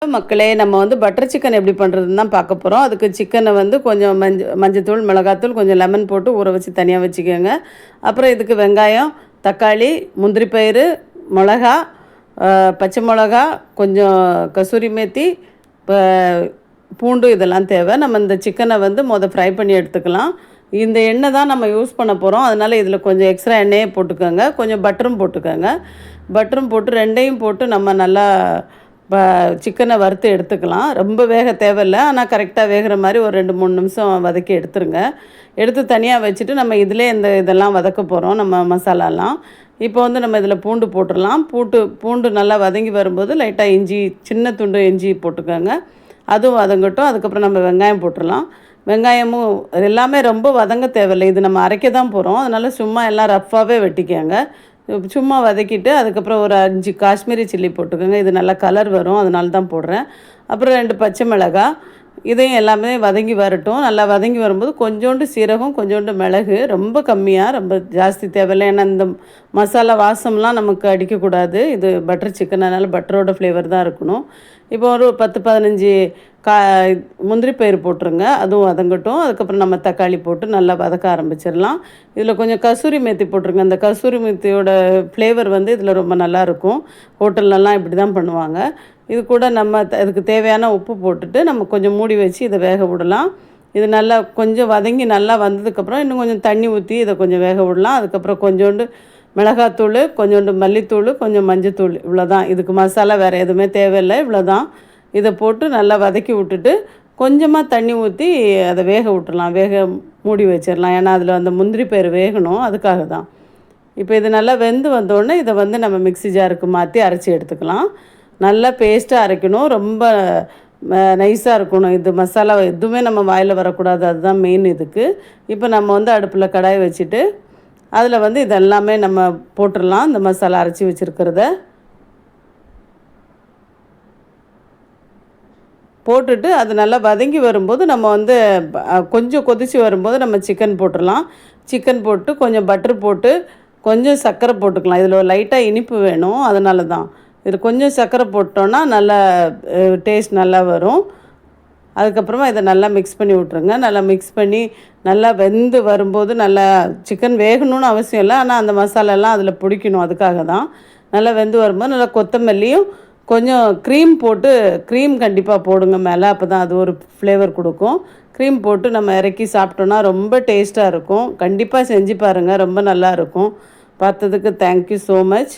மக்களே, நம்ம வந்து பட்டர் சிக்கன் எப்படி பண்ணுறதுன்னு தான் பார்க்க போகிறோம். அதுக்கு சிக்கனை வந்து கொஞ்சம் மஞ்சத்தூள், மிளகாத்தூள், கொஞ்சம் லெமன் போட்டு ஊற வச்சு தனியாக வச்சுக்கோங்க. அப்புறம் இதுக்கு வெங்காயம், தக்காளி, முந்திரி பயிறு, மிளகா, பச்சை மிளகா, கொஞ்சம் கசூரி மேத்தி, பூண்டு இதெல்லாம் தேவை. நம்ம இந்த சிக்கனை வந்து ஃப்ரை பண்ணி எடுத்துக்கலாம். இந்த எண்ணெய் தான் நம்ம யூஸ் பண்ண போகிறோம். அதனால் இதில் கொஞ்சம் எக்ஸ்ட்ரா எண்ணெயே போட்டுக்கோங்க. கொஞ்சம் பட்டரும் போட்டுக்கோங்க. பட்டரும் போட்டு ரெண்டையும் போட்டு நம்ம நல்லா சிக்கனை வறுத்து எடுத்துக்கலாம். ரொம்ப வேக தேவையில்ல, ஆனால் கரெக்டாக வேகிற மாதிரி ஒரு 2-3 நிமிஷம் வதக்கி எடுத்துருங்க. எடுத்து தனியாக வச்சுட்டு நம்ம இதிலே இதெல்லாம் வதக்க போகிறோம், நம்ம மசாலாலாம். இப்போ வந்து நம்ம இதில் பூண்டு போட்டுடலாம். பூண்டு நல்லா வதங்கி வரும்போது லைட்டாக இஞ்சி, சின்ன துண்டு இஞ்சி போட்டுக்கோங்க. அதுவும் வதங்கட்டும். அதுக்கப்புறம் நம்ம வெங்காயம் போட்டுடலாம். வெங்காயமும் எல்லாமே ரொம்ப வதங்க தேவையில்லை, இது நம்ம அரைக்க தான் போகிறோம். அதனால் சும்மா எல்லாம் ரஃப்பாகவே வெட்டிக்கோங்க. சும்மா வதக்கிட்டு அதுக்கப்புறம் ஒரு 5 காஷ்மீரி சில்லி போட்டுக்கோங்க. இது நல்லா கலர் வரும், அதனால தான் போடுறேன். அப்புறம் 2 பச்சை மிளகாய், இதையும் எல்லாமே வதங்கி வரட்டும். நல்லா வதங்கி வரும்போது கொஞ்சோண்டு சீரகம், கொஞ்சோண்டு மிளகு, ரொம்ப கம்மியாக, ரொம்ப ஜாஸ்தி தேவையில்லை. ஏன்னா இந்த மசாலா வாசம்லாம் நமக்கு அடிக்கக்கூடாது. இது பட்டர் சிக்கன், அதனால் பட்டரோட ஃப்ளேவர் தான் இருக்கணும். இப்போ ஒரு 10-15 முந்திரி பயிறு போட்டுருங்க, அதுவும் வதங்கட்டும். அதுக்கப்புறம் நம்ம தக்காளி போட்டு நல்லா வதக்க ஆரம்பிச்சிடலாம். இதில் கொஞ்சம் கசூரி மேத்தி போட்டுருங்க. அந்த கசூரி மேத்தியோட ஃப்ளேவர் வந்து இதில் ரொம்ப நல்லாயிருக்கும். ஹோட்டல்லலாம் இப்படி தான் பண்ணுவாங்க. இது கூட நம்ம அதுக்கு தேவையான உப்பு போட்டுட்டு நம்ம கொஞ்சம் மூடி வச்சு இதை வேக விடலாம். இது நல்லா கொஞ்சம் வதங்கி நல்லா வந்ததுக்கப்புறம் இன்னும் கொஞ்சம் தண்ணி ஊற்றி இதை கொஞ்சம் வேக விடலாம். அதுக்கப்புறம் கொஞ்சோண்டு மிளகாத்தூள், கொஞ்சோண்டு மல்லித்தூள், கொஞ்சம் மஞ்சத்தூள், இவ்வளோதான். இதுக்கு மசாலா வேறு எதுவுமே தேவையில்லை, இவ்வளோதான். இதை போட்டு நல்லா வதக்கி விட்டுட்டு கொஞ்சமாக தண்ணி ஊற்றி அதை வேக விட்டுடலாம். மூடி வச்சிடலாம். ஏன்னா அதில் அந்த முந்திரி பயிறு வேகணும், அதுக்காக தான். இப்போ இது நல்லா வெந்து வந்தோடனே இதை வந்து நம்ம மிக்ஸி ஜாருக்கு மாற்றி அரைச்சி எடுத்துக்கலாம். நல்லா பேஸ்ட்டாக அரைக்கணும், ரொம்ப நைஸாக இருக்கணும். இது மசாலா எதுவுமே நம்ம வாயில் வரக்கூடாது, அதுதான் மெயின் இதுக்கு. இப்போ நம்ம வந்து அடுப்பில் கடாய் வச்சுட்டு அதில் வந்து இதெல்லாமே நம்ம போட்டுடலாம். இந்த மசாலா அரைச்சி வச்சுருக்கிறத போட்டுட்டு அது நல்லா வதங்கி வரும்போது நம்ம வந்து கொஞ்சம் கொதித்து வரும்போது நம்ம சிக்கன் போட்டுடலாம். சிக்கன் போட்டு கொஞ்சம் பட்டர் போட்டு கொஞ்சம் சர்க்கரை போட்டுக்கலாம். இதில் லைட்டாக இனிப்பு வேணும், அதனால தான். இதில் கொஞ்சம் சர்க்கரை போட்டோன்னா நல்லா டேஸ்ட் நல்லா வரும். அதுக்கப்புறமா இதை நல்லா மிக்ஸ் பண்ணி விட்ருங்க. நல்லா மிக்ஸ் பண்ணி நல்லா வெந்து வரும்போது நல்லா சிக்கன் வேகணும்னு அவசியம் இல்லை, ஆனால் அந்த மசாலாலாம் அதில் பிடிக்கணும், அதுக்காக தான். நல்லா வெந்து வரும்போது நல்லா கொத்தமல்லியும் கொஞ்சம் க்ரீம் கண்டிப்பாக போடுங்க மேலே, அப்போ தான் அது ஒரு ஃப்ளேவர் கொடுக்கும். க்ரீம் போட்டு நம்ம இறக்கி சாப்பிட்டோன்னா ரொம்ப டேஸ்ட்டாக இருக்கும். கண்டிப்பாக செஞ்சு பாருங்கள், ரொம்ப நல்லாயிருக்கும். பார்த்ததுக்கு தேங்க்யூ ஸோ மச்.